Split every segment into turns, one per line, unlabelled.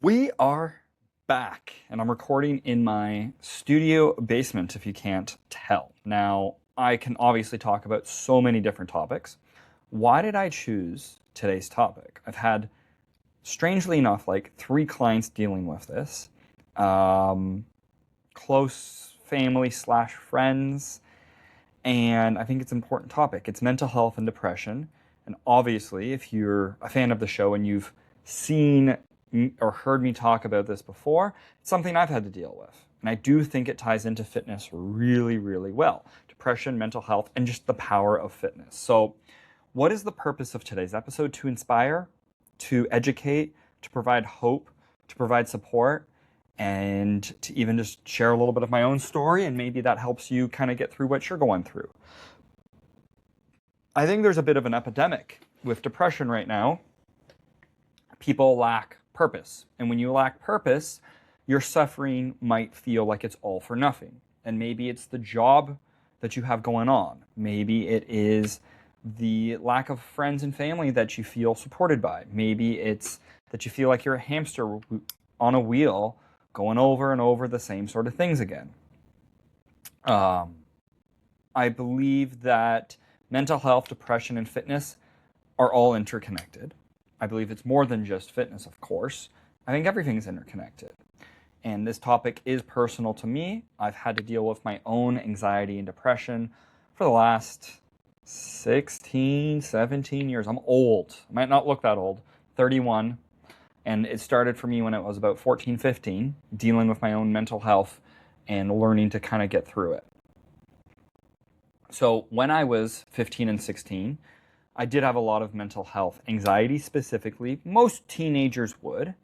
We are back, and I'm recording in my studio basement, if you can't tell. Now, I can obviously talk about so many different topics. Why did I choose today's topic? I've had, strangely enough, like 3 clients dealing with this. Close family slash friends, and I think it's an important topic. It's mental health and depression. And obviously, if you're a fan of the show and you've seen or heard me talk about this before, it's something I've had to deal with. And I do think it ties into fitness really, really well. Depression, mental health, and just the power of fitness. So, what is the purpose of today's episode? To inspire, to educate, to provide hope, to provide support, and to even just share a little bit of my own story, and maybe that helps you kind of get through what you're going through. I think there's a bit of an epidemic with depression right now. People lack purpose. And when you lack purpose, your suffering might feel like it's all for nothing. And maybe it's the job that you have going on. Maybe it is the lack of friends and family that you feel supported by. Maybe it's that you feel like you're a hamster on a wheel going over and over the same sort of things again. I believe that mental health, depression, and fitness are all interconnected. I believe it's more than just fitness, of course. I think everything's interconnected. And this topic is personal to me. I've had to deal with my own anxiety and depression for the last 16, 17 years. I'm old. I might not look that old, 31. And it started for me when I was about 14, 15, dealing with my own mental health and learning to kind of get through it. So when I was 15 and 16, I did have a lot of mental health, anxiety specifically. Most teenagers would.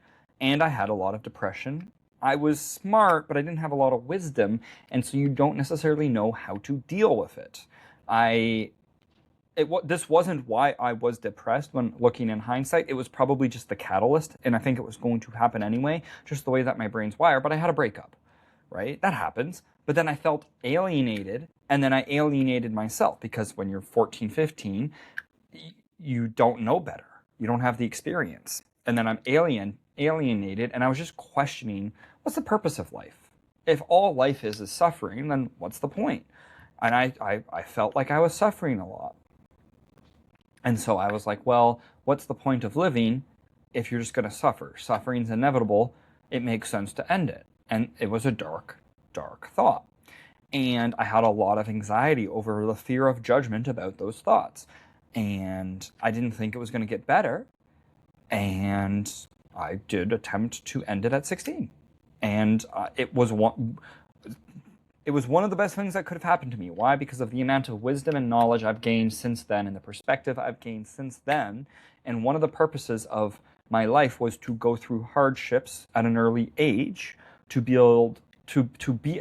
And I had a lot of depression. I was smart, but I didn't have a lot of wisdom. And so you don't necessarily know how to deal with it. This wasn't why I was depressed when looking in hindsight. It was probably just the catalyst. And I think it was going to happen anyway, just the way that my brain's wired. But I had a breakup, right? That happens. But then I felt alienated. And then I alienated myself because when you're 14, 15, you don't know better. You don't have the experience. And then I'm alienated, and I was just questioning, what's the purpose of life? If all life is suffering, then what's the point? And I felt like I was suffering a lot. And so I was like, well, what's the point of living if you're just going to suffer? Suffering's inevitable. It makes sense to end it. And it was a dark, dark thought. And I had a lot of anxiety over the fear of judgment about those thoughts. And I didn't think it was going to get better. And I did attempt to end it at 16. And it was one of the best things that could have happened to me. Why? Because of the amount of wisdom and knowledge I've gained since then and the perspective I've gained since then. And one of the purposes of my life was to go through hardships at an early age to be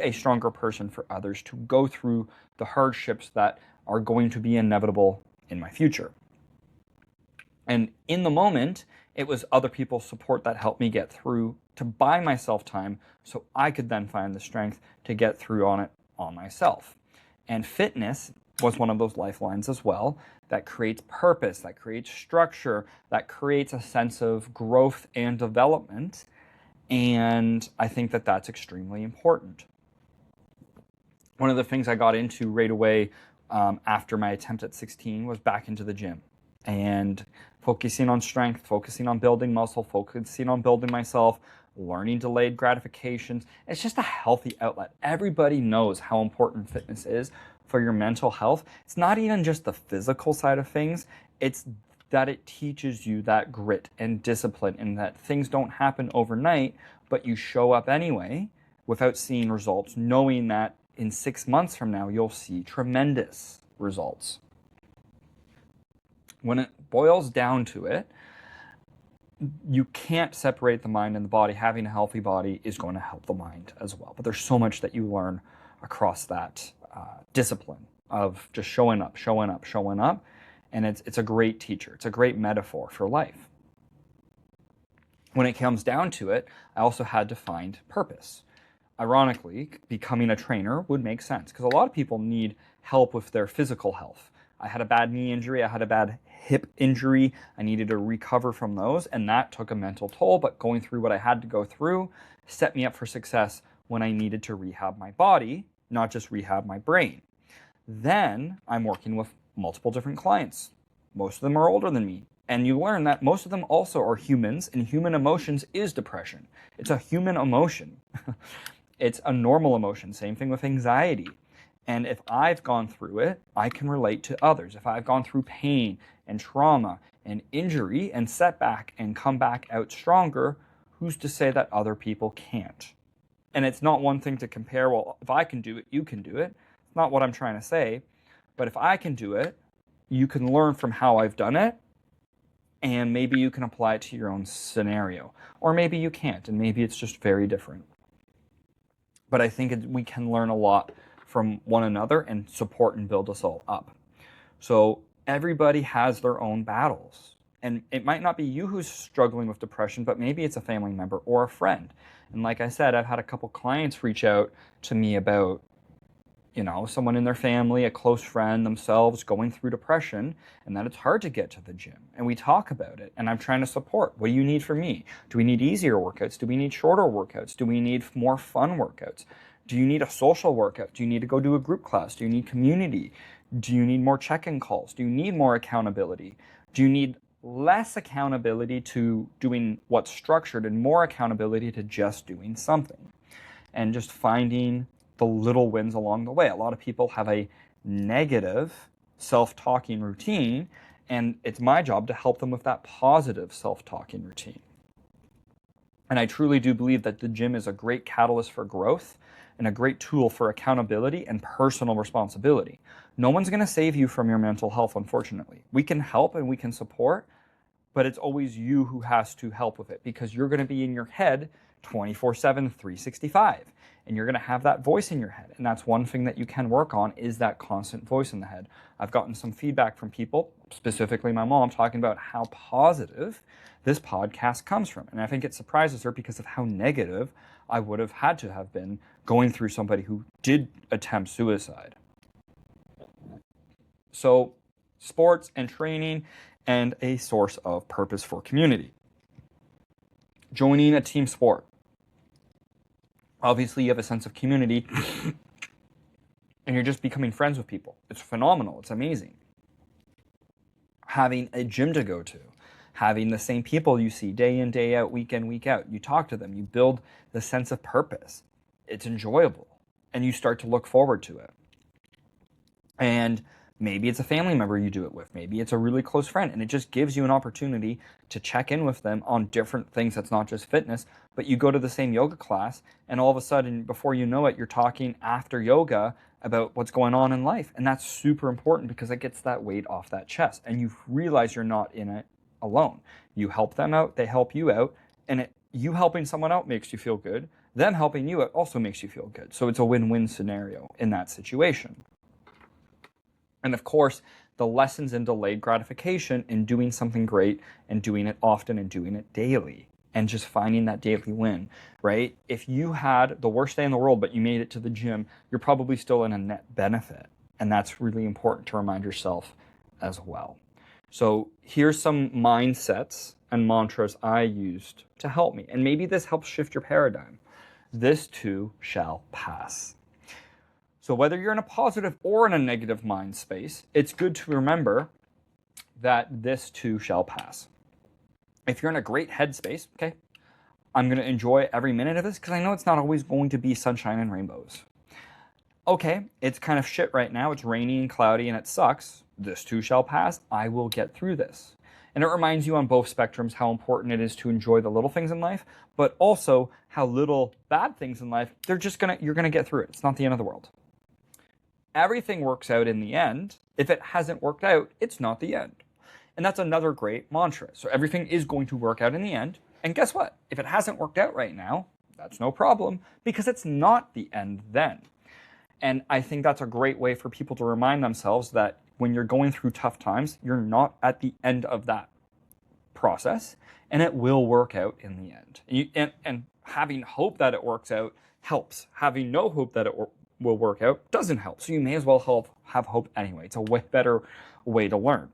a stronger person for others, to go through the hardships that are going to be inevitable in my future. And in the moment, it was other people's support that helped me get through, to buy myself time so I could then find the strength to get through on it on myself. And fitness was one of those lifelines as well that creates purpose, that creates structure, that creates a sense of growth and development. And I think that that's extremely important. One of the things I got into right away after my attempt at 16 was back into the gym and focusing on strength, focusing on building muscle, focusing on building myself, learning delayed gratifications. It's just a healthy outlet. Everybody knows how important fitness is for your mental health. It's not even just the physical side of things. It's that it teaches you that grit and discipline, and that things don't happen overnight, but you show up anyway without seeing results, knowing that in 6 months from now, you'll see tremendous results. When it boils down to it, you can't separate the mind and the body. Having a healthy body is going to help the mind as well. But there's so much that you learn across that discipline of just showing up. And it's a great teacher. It's a great metaphor for life. When it comes down to it, I also had to find purpose. Ironically, becoming a trainer would make sense because a lot of people need help with their physical health. I had a bad knee injury. I had a bad hip injury. I needed to recover from those, and that took a mental toll. But going through what I had to go through set me up for success when I needed to rehab my body, not just rehab my brain. Then I'm working with multiple different clients. Most of them are older than me. And you learn that most of them also are humans, and human emotions is depression. It's a human emotion. It's a normal emotion. Same thing with anxiety. And if I've gone through it, I can relate to others. If I've gone through pain and trauma and injury and setback and come back out stronger, who's to say that other people can't? And it's not one thing to compare, well, if I can do it, you can do it. It's not what I'm trying to say. But if I can do it, you can learn from how I've done it, and maybe you can apply it to your own scenario. Or maybe you can't, and maybe it's just very different. But I think we can learn a lot from one another and support and build us all up. So everybody has their own battles. And it might not be you who's struggling with depression, but maybe it's a family member or a friend. And like I said, I've had a couple clients reach out to me about, someone in their family, a close friend themselves going through depression, and that it's hard to get to the gym. And we talk about it, and I'm trying to support. What do you need from me? Do we need easier workouts? Do we need shorter workouts? Do we need more fun workouts? Do you need a social workout? Do you need to go do a group class? Do you need community? Do you need more check-in calls? Do you need more accountability? Do you need less accountability to doing what's structured and more accountability to just doing something? And just finding the little wins along the way. A lot of people have a negative self-talking routine, and it's my job to help them with that positive self-talking routine. And I truly do believe that the gym is a great catalyst for growth and a great tool for accountability and personal responsibility. No one's going to save you from your mental health, unfortunately. We can help and we can support, but it's always you who has to help with it, because you're going to be in your head 24/7, 365. And you're going to have that voice in your head. And that's one thing that you can work on, is that constant voice in the head. I've gotten some feedback from people, specifically my mom, talking about how positive this podcast comes from. And I think it surprises her because of how negative I would have had to have been going through somebody who did attempt suicide. So sports and training, and a source of purpose for community. Joining a team sport. Obviously, you have a sense of community, and you're just becoming friends with people. It's phenomenal. It's amazing. Having a gym to go to, having the same people you see day in, day out, week in, week out. You talk to them. You build the sense of purpose. It's enjoyable, and you start to look forward to it. And maybe it's a family member you do it with. Maybe it's a really close friend, and it just gives you an opportunity to check in with them on different things that's not just fitness, but you go to the same yoga class, and all of a sudden, before you know it, you're talking after yoga about what's going on in life. And that's super important because it gets that weight off that chest, and you realize you're not in it alone. You help them out, they help you out, and you helping someone out makes you feel good. Them helping you out also makes you feel good. So it's a win-win scenario in that situation. And of course, the lessons in delayed gratification in doing something great and doing it often and doing it daily and just finding that daily win, right? If you had the worst day in the world, but you made it to the gym, you're probably still in a net benefit. And that's really important to remind yourself as well. So here's some mindsets and mantras I used to help me. And maybe this helps shift your paradigm. This too shall pass. So whether you're in a positive or in a negative mind space, it's good to remember that this too shall pass. If you're in a great headspace, okay, I'm going to enjoy every minute of this because I know it's not always going to be sunshine and rainbows. Okay, it's kind of shit right now. It's rainy and cloudy and it sucks. This too shall pass. I will get through this. And it reminds you on both spectrums how important it is to enjoy the little things in life, but also how little bad things in life, you're going to get through it. It's not the end of the world. Everything works out in the end. If it hasn't worked out, it's not the end. And that's another great mantra. So everything is going to work out in the end. And guess what? If it hasn't worked out right now, that's no problem because it's not the end then. And I think that's a great way for people to remind themselves that when you're going through tough times, you're not at the end of that process and it will work out in the end. And having hope that it works out helps. Having no hope that it will work out doesn't help. So you may as well have hope anyway. It's a way better way to learn.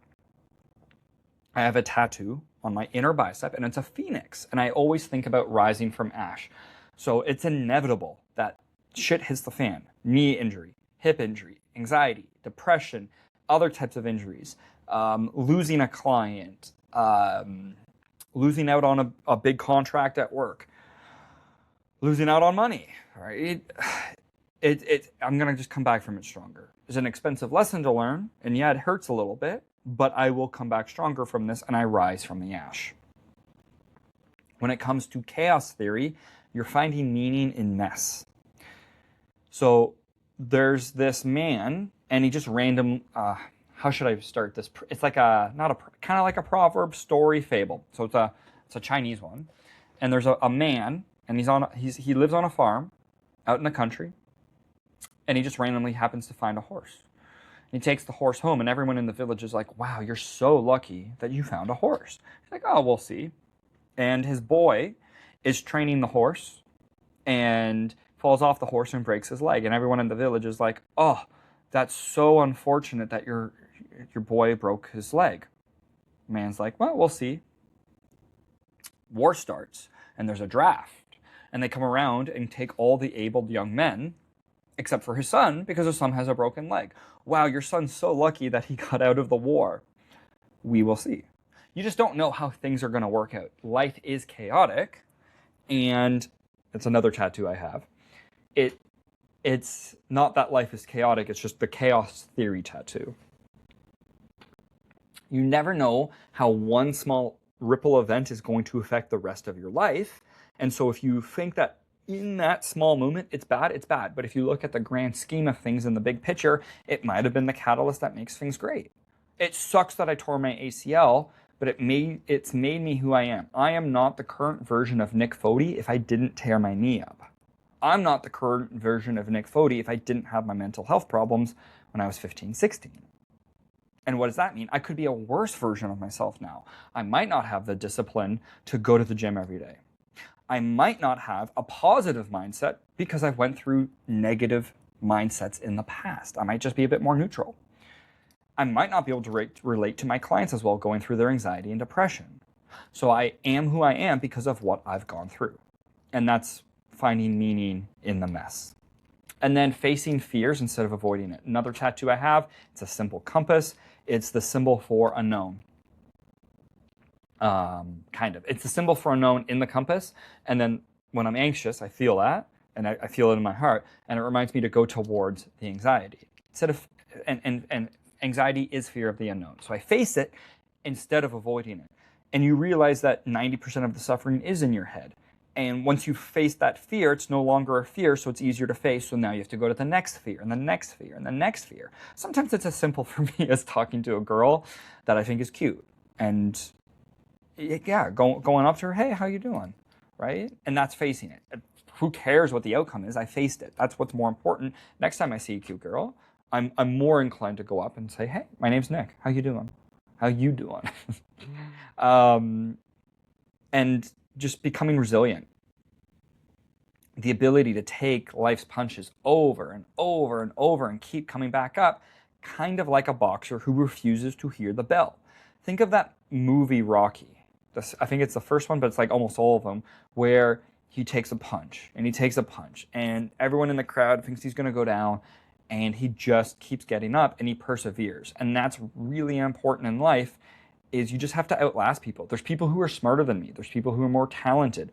I have a tattoo on my inner bicep, and it's a phoenix. And I always think about rising from ash. So it's inevitable that shit hits the fan. Knee injury, hip injury, anxiety, depression, other types of injuries, losing a client, losing out on a big contract at work, losing out on money, right? I'm going to just come back from it stronger. It's an expensive lesson to learn, and yeah, it hurts a little bit, but I will come back stronger from this, and I rise from the ash. When it comes to chaos theory, you're finding meaning in mess. So there's this man, and he just how should I start this? It's like kind of like a proverb, story, fable. So it's a Chinese one, and there's a man, and he lives on a farm out in the country, and he just randomly happens to find a horse. And he takes the horse home, and everyone in the village is like, "Wow, you're so lucky that you found a horse." He's like, "Oh, we'll see." And his boy is training the horse, and falls off the horse and breaks his leg, and everyone in the village is like, "Oh, that's so unfortunate that your boy broke his leg." The man's like, "Well, we'll see." War starts, and there's a draft, and they come around and take all the able young men, except for his son, because his son has a broken leg. "Wow, your son's so lucky that he got out of the war." We will see. You just don't know how things are going to work out. Life is chaotic, and it's another tattoo I have. It's not that life is chaotic, it's just the chaos theory tattoo. You never know how one small ripple event is going to affect the rest of your life. And so if you think that in that small moment it's bad, it's bad. But if you look at the grand scheme of things in the big picture, it might have been the catalyst that makes things great. It sucks that I tore my ACL, but it's made me who I am. I am not the current version of Nick Fody if I didn't tear my knee up. I'm not the current version of Nick Fody if I didn't have my mental health problems when I was 15, 16. And what does that mean? I could be a worse version of myself now. I might not have the discipline to go to the gym every day. I might not have a positive mindset because I went through negative mindsets in the past. I might just be a bit more neutral. I might not be able to relate to my clients as well, going through their anxiety and depression. So I am who I am because of what I've gone through. And that's finding meaning in the mess. And then facing fears instead of avoiding it. Another tattoo I have, it's a simple compass. It's the symbol for unknown. Kind of. It's the symbol for unknown in the compass. And then when I'm anxious, I feel that, and I feel it in my heart, and it reminds me to go towards the anxiety. Instead of, and anxiety is fear of the unknown. So I face it instead of avoiding it. And you realize that 90% of the suffering is in your head. And once you face that fear, it's no longer a fear, so it's easier to face. So now you have to go to the next fear, and the next fear, and the next fear. Sometimes it's as simple for me as talking to a girl that I think is cute. And yeah, going up to her, "Hey, how you doing?" Right? And that's facing it. Who cares what the outcome is? I faced it. That's what's more important. Next time I see a cute girl, I'm more inclined to go up and say, "Hey, my name's Nick. How you doing? How you doing?" And just becoming resilient. The ability to take life's punches over and over and over and keep coming back up, kind of like a boxer who refuses to hear the bell. Think of that movie Rocky. I think it's the first one, but it's like almost all of them, where he takes a punch and he takes a punch and everyone in the crowd thinks he's going to go down, and he just keeps getting up and he perseveres. And that's really important in life, is you just have to outlast people. There's people who are smarter than me. There's people who are more talented.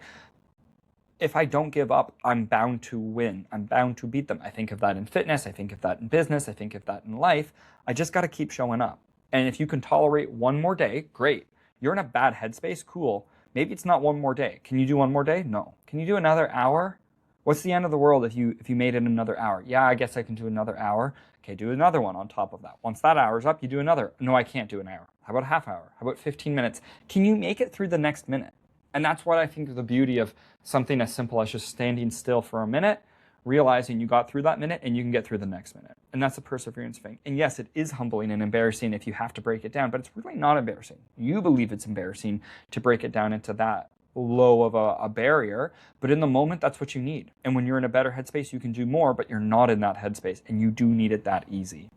If I don't give up, I'm bound to win. I'm bound to beat them. I think of that in fitness. I think of that in business. I think of that in life. I just got to keep showing up. And if you can tolerate one more day, great. You're in a bad headspace, cool. Maybe it's not one more day. Can you do one more day? No. Can you do another hour? What's the end of the world if you made it another hour? Yeah, I guess I can do another hour. Okay, do another one on top of that. Once that hour's up, you do another. No, I can't do an hour. How about a half hour? How about 15 minutes? Can you make it through the next minute? And that's what I think is the beauty of something as simple as just standing still for a minute, realizing you got through that minute and you can get through the next minute. And that's a perseverance thing. And yes, it is humbling and embarrassing if you have to break it down, but it's really not embarrassing. You believe it's embarrassing to break it down into that low of a barrier, but in the moment, that's what you need. And when you're in a better headspace, you can do more, but you're not in that headspace, and you do need it that easy.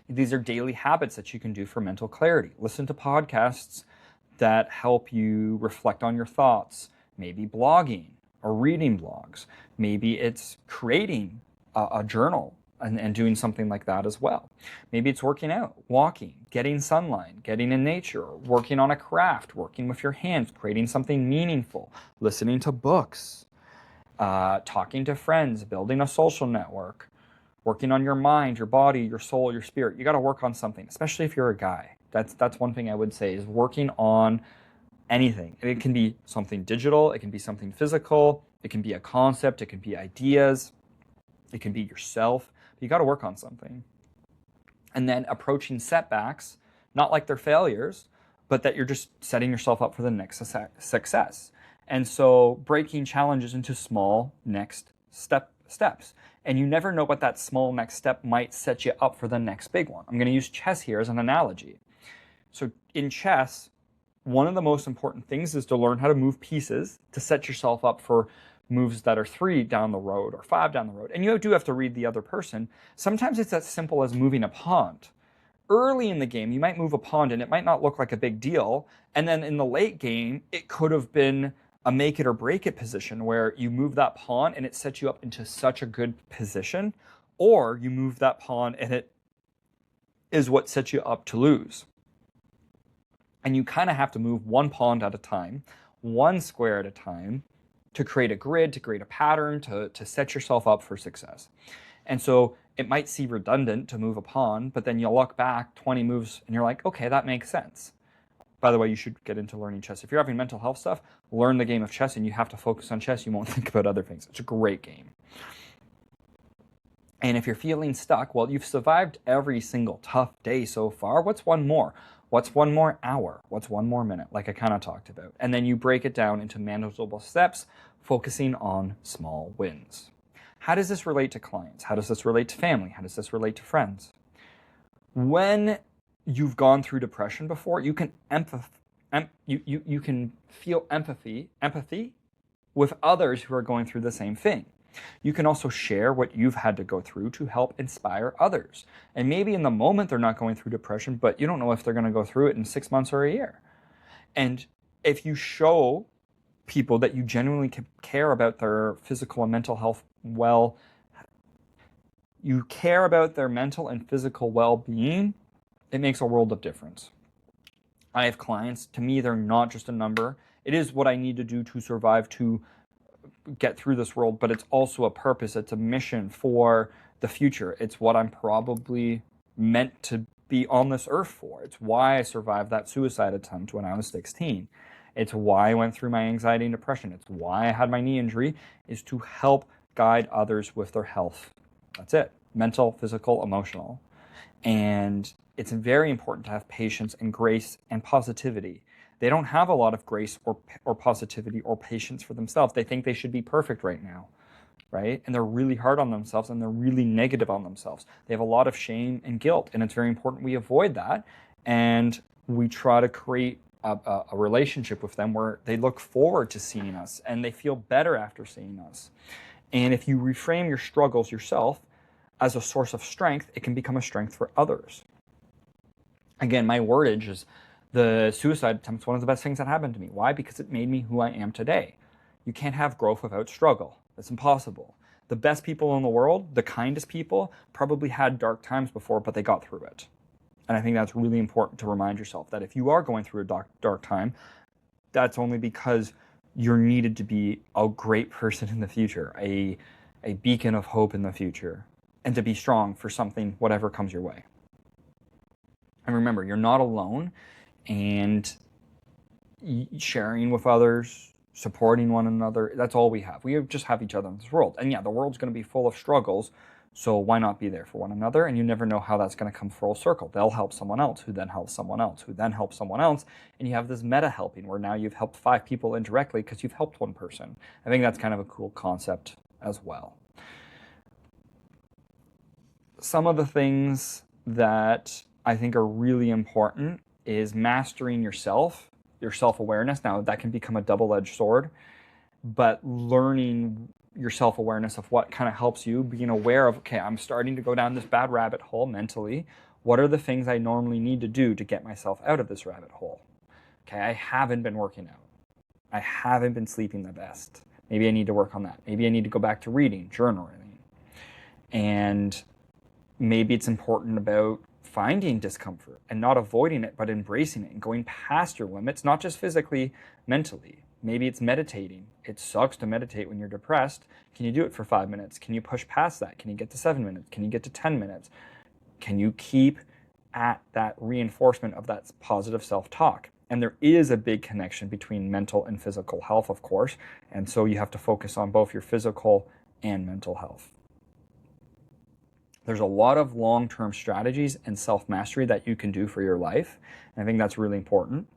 These are daily habits that you can do for mental clarity. Listen to podcasts that help you reflect on your thoughts, maybe blogging or reading blogs. Maybe it's creating a journal and doing something like that as well. Maybe it's working out, walking, getting sunlight, getting in nature, working on a craft, working with your hands, creating something meaningful, listening to books, talking to friends, building a social network, working on your mind, your body, your soul, your spirit. You got to work on something, especially if you're a guy. That's one thing I would say is working on anything. It can be something digital, it can be something physical, it can be a concept, it can be ideas, it can be yourself. You got to work on something. And then approaching setbacks, not like they're failures, but that you're just setting yourself up for the next success. And so breaking challenges into small next steps. And you never know what that small next step might set you up for the next big one. I'm going to use chess here as an analogy. So in chess, one of the most important things is to learn how to move pieces to set yourself up for moves that are 3 down the road or 5 down the road. And you do have to read the other person. Sometimes it's as simple as moving a pawn. Early in the game, you might move a pawn and it might not look like a big deal. And then in the late game, it could have been a make it or break it position where you move that pawn and it sets you up into such a good position, or you move that pawn and it is what sets you up to lose. And you kind of have to move one pawn at a time, one square at a time, to create a grid, to create a pattern, to set yourself up for success. And so it might seem redundant to move a pawn, but then you'll look back 20 moves and you're like, okay, that makes sense. By the way, you should get into learning chess. If you're having mental health stuff, learn the game of chess and you have to focus on chess. You won't think about other things. It's a great game. And if you're feeling stuck, well, you've survived every single tough day so far. What's one more? What's one more hour? What's one more minute? Like I kind of talked about. And then you break it down into manageable steps, focusing on small wins. How does this relate to clients? How does this relate to family? How does this relate to friends? When you've gone through depression before, you can you can feel empathy with others who are going through the same thing. You can also share what you've had to go through to help inspire others. And maybe in the moment they're not going through depression, but you don't know if they're going to go through it in 6 months or a year. And if you show people that you genuinely care about their physical and mental health, well, you care about their mental and physical well-being, it makes a world of difference. I have clients, to me, they're not just a number. It is what I need to do to survive, to get through this world, but it's also a purpose. It's a mission for the future. It's what I'm probably meant to be on this earth for. It's why I survived that suicide attempt when I was 16. It's why I went through my anxiety and depression. It's why I had my knee injury, is to help guide others with their health. That's it. Mental, physical, emotional. And it's very important to have patience and grace and positivity. They don't have a lot of grace or positivity or patience for themselves. They think they should be perfect right now, right? And they're really hard on themselves and they're really negative on themselves. They have a lot of shame and guilt, and it's very important we avoid that. And we try to create a relationship with them where they look forward to seeing us and they feel better after seeing us. And if you reframe your struggles yourself as a source of strength, it can become a strength for others. Again, my wordage is the suicide attempt is one of the best things that happened to me. Why? Because it made me who I am today. You can't have growth without struggle. That's impossible. The best people in the world, the kindest people, probably had dark times before, but they got through it. And I think that's really important to remind yourself that if you are going through a dark time, that's only because you're needed to be a great person in the future, a beacon of hope in the future, and to be strong for something, whatever comes your way. And remember, you're not alone, and sharing with others, supporting one another, that's all we have. We just have each other in this world. And yeah, the world's going to be full of struggles, so why not be there for one another? And you never know how that's going to come full circle. They'll help someone else, who then helps someone else, who then helps someone else, and you have this meta helping where now you've helped 5 people indirectly because you've helped one person. I think that's kind of a cool concept as well. Some of the things that I think are really important is mastering yourself, your self-awareness. Now, that can become a double-edged sword, but learning your self-awareness of what kind of helps you, being aware of, okay, I'm starting to go down this bad rabbit hole mentally. What are the things I normally need to do to get myself out of this rabbit hole? Okay, I haven't been working out. I haven't been sleeping the best. Maybe I need to work on that. Maybe I need to go back to reading, journaling. And maybe it's important about finding discomfort and not avoiding it, but embracing it and going past your limits, not just physically, mentally. Maybe it's meditating. It sucks to meditate when you're depressed. Can you do it for 5 minutes? Can you push past that? Can you get to 7 minutes? Can you get to 10 minutes? Can you keep at that reinforcement of that positive self-talk? And there is a big connection between mental and physical health, of course. And so you have to focus on both your physical and mental health. There's a lot of long-term strategies and self-mastery that you can do for your life. And I think that's really important.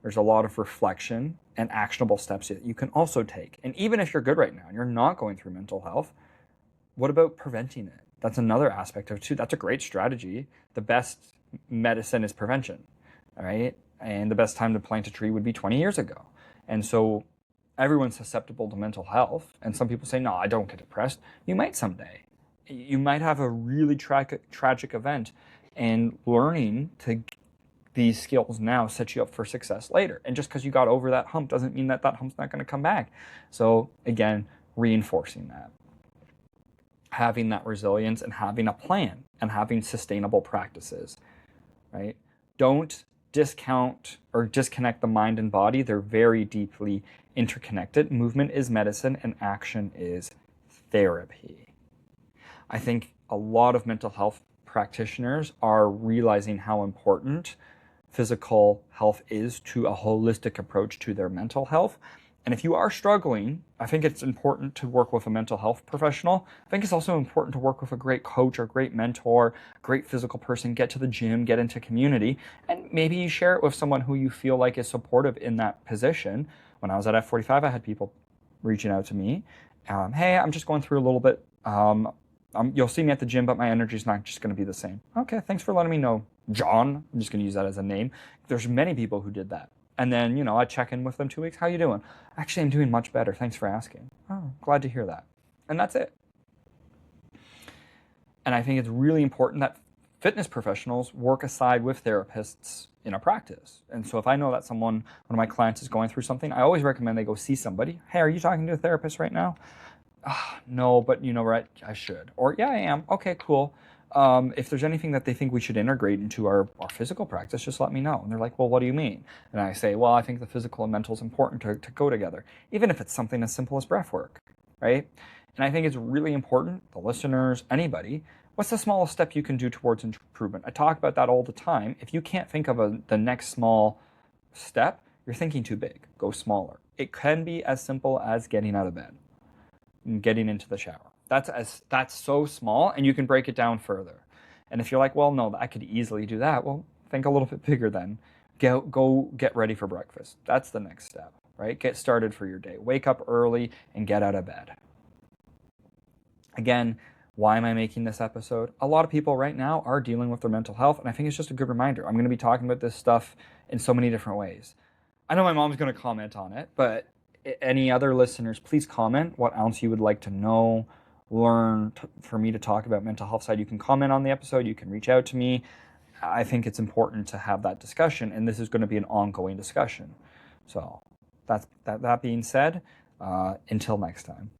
There's a lot of reflection and actionable steps that you can also take. And even if you're good right now and you're not going through mental health, what about preventing it? That's another aspect of it too. That's a great strategy. The best medicine is prevention, all right? And the best time to plant a tree would be 20 years ago. And so everyone's susceptible to mental health. And some people say, no, I don't get depressed. You might someday. You might have a really tragic event, and learning to these skills now sets you up for success later. And just because you got over that hump doesn't mean that that hump's not going to come back. So again, reinforcing that. Having that resilience and having a plan and having sustainable practices, right? Don't discount or disconnect the mind and body. They're very deeply interconnected. Movement is medicine and action is therapy. I think a lot of mental health practitioners are realizing how important physical health is to a holistic approach to their mental health. And if you are struggling, I think it's important to work with a mental health professional. I think it's also important to work with a great coach or great mentor, great physical person, get to the gym, get into community, and maybe you share it with someone who you feel like is supportive in that position. When I was at F45, I had people reaching out to me. Hey, I'm just going through a little bit. You'll see me at the gym, but my energy is not just going to be the same. Okay, thanks for letting me know, John. I'm just going to use that as a name. There's many people who did that. And then, I check in with them 2 weeks. How you doing? Actually, I'm doing much better. Thanks for asking. Oh, glad to hear that. And that's it. And I think it's really important that fitness professionals work aside with therapists in a practice. And so if I know that one of my clients is going through something, I always recommend they go see somebody. Hey, are you talking to a therapist right now? No, but you know what? I should. Or, yeah, I am. Okay, cool. If there's anything that they think we should integrate into our physical practice, just let me know. And they're like, well, what do you mean? And I say, well, I think the physical and mental is important to go together, even if it's something as simple as breath work, right? And I think it's really important, the listeners, anybody, what's the smallest step you can do towards improvement? I talk about that all the time. If you can't think of the next small step, you're thinking too big. Go smaller. It can be as simple as getting out of bed and getting into the shower. That's so small, and you can break it down further. And if you're like, well, no, I could easily do that, well, think a little bit bigger then. Go get ready for breakfast. That's the next step, right? Get started for your day. Wake up early and get out of bed. Again, why am I making this episode? A lot of people right now are dealing with their mental health, and I think it's just a good reminder. I'm going to be talking about this stuff in so many different ways. I know my mom's going to comment on it, but any other listeners, please comment what else you would like to know, learn for me to talk about mental health side. You can comment on the episode. You can reach out to me. I think it's important to have that discussion, and this is going to be an ongoing discussion. So that being said, until next time.